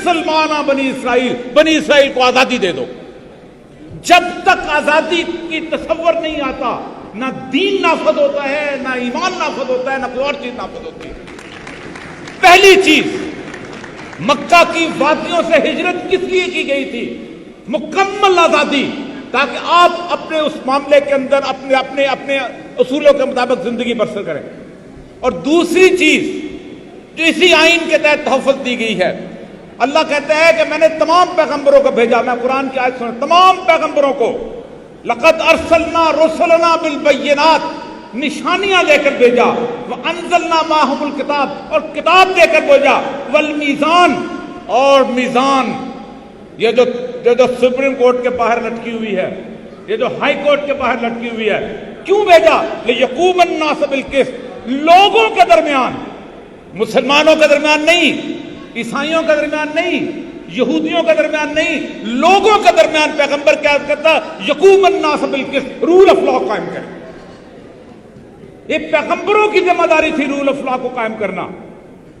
سلمانہ بنی اسرائیل کو آزادی دے دو. جب تک آزادی کی تصور نہیں آتا نہ دین نافذ ہوتا ہے، نہ ایمان نافذ ہوتا ہے، نہ کوئی اور چیز نافذ ہوتی ہے. پہلی چیز، مکہ کی وادیوں سے ہجرت کس لیے کی گئی تھی؟ مکمل آزادی، تاکہ آپ اپنے اس معاملے کے اندر اپنے اصولوں کے مطابق زندگی بسر کریں. اور دوسری چیز جو اسی آئین کے تحت تحفظ دی گئی ہے، اللہ کہتا ہے کہ میں نے تمام پیغمبروں کو بھیجا. میں قرآن کی آیت سنیں، تمام پیغمبروں کو لقد ارسلنا رسلنا بالبینات، نشانیاں لے کر بھیجا، وانزلنا معہم الکتاب، اور کتاب دے کر بھیجا، والمیزان، اور میزان. یہ جو سپریم کورٹ کے باہر لٹکی ہوئی ہے، یہ جو ہائی کورٹ کے باہر لٹکی ہوئی ہے، کیوں بھیجا؟ لیقوم الناس بالقسط، لوگوں کے درمیان، مسلمانوں کے درمیان نہیں، عیسائیوں کے درمیان نہیں، یہودیوں کے درمیان نہیں، لوگوں کے درمیان پیغمبر کیا کہتا؟ یقوم الناس بالقسط، رول آف لا قائم کریں. یہ پیغمبروں کی ذمہ داری تھی رول آف لا کو قائم کرنا،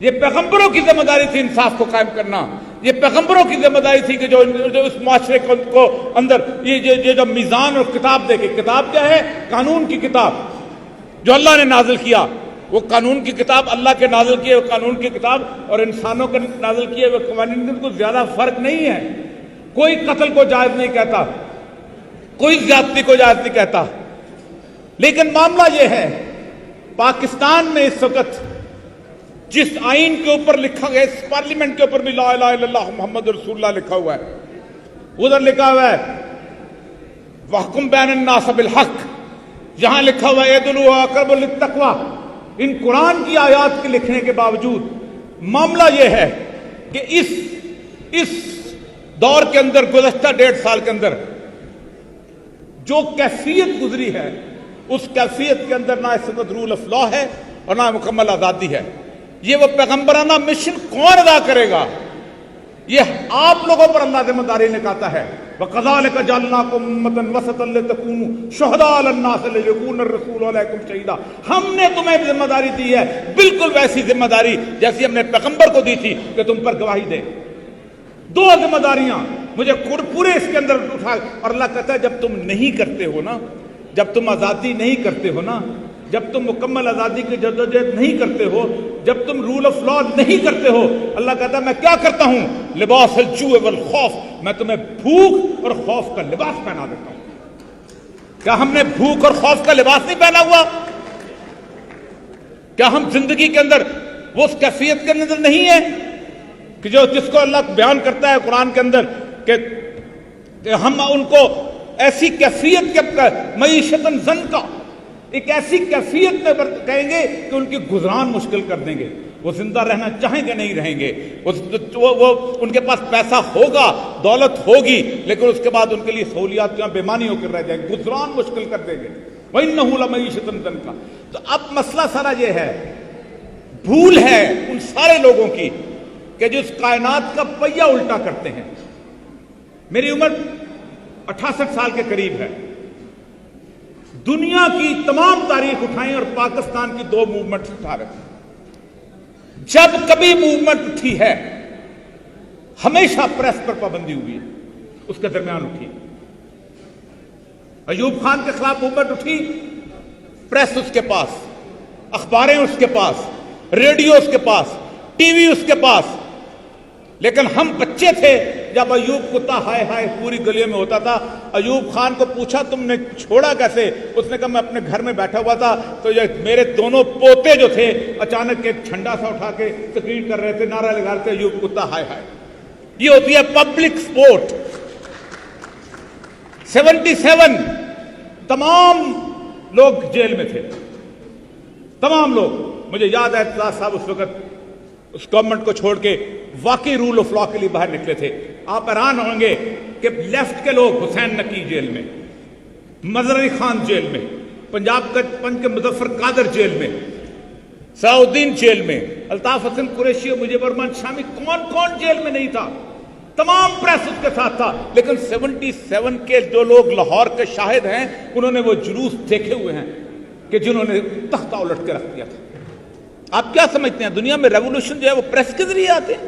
یہ پیغمبروں کی ذمہ داری تھی انصاف کو قائم کرنا، یہ پیغمبروں کی ذمہ داری تھی کہ جو اس معاشرے کو اندر یہ جو میزان اور کتاب دے کے، کتاب کیا ہے؟ قانون کی کتاب جو اللہ نے نازل کیا. وہ قانون کی کتاب اللہ کے نازل کیے ہوئے قانون کی کتاب اور انسانوں کے نازل کیے ہوئے قوانین میں کوئی زیادہ فرق نہیں ہے. کوئی قتل کو جائز نہیں کہتا، کوئی زیادتی کو جائز نہیں کہتا. لیکن معاملہ یہ ہے، پاکستان میں اس وقت جس آئین کے اوپر لکھا گیا، اس پارلیمنٹ کے اوپر بھی لا الہ الا اللہ محمد رسول اللہ لکھا ہوا ہے، ادھر لکھا ہوا ہے وحکم بین الناس بالحق، جہاں لکھا ہوا ہے ادعوا اقرب للتقوی. ان قرآن کی آیات کے لکھنے کے باوجود معاملہ یہ ہے کہ اس دور کے اندر، گزشتہ 1.5 سال کے اندر جو کیفیت گزری ہے، اس کیفیت کے اندر نہ اس وقت رول آف لا ہے اور نہ مکمل آزادی ہے. یہ وہ پیغمبرانہ مشن کون ادا کرے گا؟ یہ آپ لوگوں پر اللہ ذمہ داری نکالتا ہے. وَكَذَلِكَ جَعَلْنَاكُمْ أُمَّةً وَسَطًا لِتَكُونُوا شُهَدَاءَ عَلَى النَّاسِ وَيَكُونَ الرَّسُولُ عَلَيْكُمْ شَهِيدًا. ہم نے تمہیں ذمہ داری دی ہے، بالکل ویسی ذمہ داری جیسی ہم نے پیغمبر کو دی تھی کہ تم پر گواہی دے. دو ذمہ داریاں مجھے پورے اس کے اندر اٹھا. اور اللہ کہتا ہے جب تم نہیں کرتے ہو نا، جب تم آزادی نہیں کرتے ہو نا، جب تم مکمل آزادی کی جدوجہد نہیں کرتے ہو، جب تم رول آف لا نہیں کرتے ہو، اللہ کہتا ہے میں کیا کرتا ہوں؟ لباس الجوع والخوف، میں تمہیں بھوک اور خوف کا لباس پہنا دیتا ہوں. کیا ہم نے بھوک اور خوف کا لباس نہیں پہنا ہوا؟ کیا ہم زندگی کے اندر وہ اس کیفیت کے اندر نہیں ہے کہ جس کو اللہ بیان کرتا ہے قرآن کے اندر کہ ہم ان کو ایسی کیفیت کے معیشتاً زنکا، ایک ایسی کیفیت میں کہیں گے کہ ان کی گزران مشکل کر دیں گے. وہ زندہ رہنا چاہیں گے نہیں رہیں گے، وہ ان کے پاس پیسہ ہوگا، دولت ہوگی، لیکن اس کے بعد ان کے لیے سہولیات بے معنی ہو کر رہ جائیں گے، گزران مشکل کر دیں گے. وَإِنَّهُ لَمَعِيشَةٌ ضَنْكَ. تو اب مسئلہ سارا یہ ہے، بھول ہے ان سارے لوگوں کی کہ جو اس کائنات کا پہیہ الٹا کرتے ہیں. میری عمر 68 سال کے قریب ہے. دنیا کی تمام تاریخ اٹھائیں اور پاکستان کی 2 موومنٹ اٹھا رہے ہیں. جب کبھی موومنٹ اٹھی ہے ہمیشہ پریس پر پابندی ہوئی ہے، اس کے درمیان اٹھی. ایوب خان کے خلاف موومنٹ اٹھی، پریس اس کے پاس، اخباریں اس کے پاس، ریڈیو اس کے پاس، ٹی وی اس کے پاس. لیکن ہم بچے تھے جب ایوب کتا ہائے ہائے پوری گلیوں میں ہوتا تھا. ایوب خان کو پوچھا تم نے چھوڑا کیسے؟ اس نے کہا میں اپنے گھر میں بیٹھا ہوا تھا تو یہ میرے دونوں پوتے جو تھے اچانک ایک جھنڈا سا اٹھا کے تقریر کر رہے تھے، نعرہ لگا رہے تھے ایوب کتا ہائے ہائے. یہ ہوتی ہے پبلک سپورٹ. 77 تمام لوگ جیل میں تھے، تمام لوگ. مجھے یاد ہے اطلاع صاحب اس وقت اس گورنمنٹ کو چھوڑ کے واقعی رول آف لا کے لیے باہر نکلے تھے. آپ حیران ہوں گے کہ لیفٹ کے لوگ حسین نقی جیل میں، مظہر علی خان جیل میں، پنجاب کا پنج کے مظفر قادر جیل میں، ثناء الدین جیل میں، الطاف حسن قریشی اور مجیب الرحمان شامی، کون جیل میں نہیں تھا. تمام پریس اس کے ساتھ تھا. لیکن 77 کے جو لوگ لاہور کے شاہد ہیں انہوں نے وہ جلوس دیکھے ہوئے ہیں کہ جنہوں نے تختہ الٹ کے رکھ دیا تھا. آپ کیا سمجھتے ہیں دنیا میں ریولوشن جو ہے وہ پریس کے ذریعے آتے ہیں؟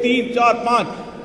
3 4 5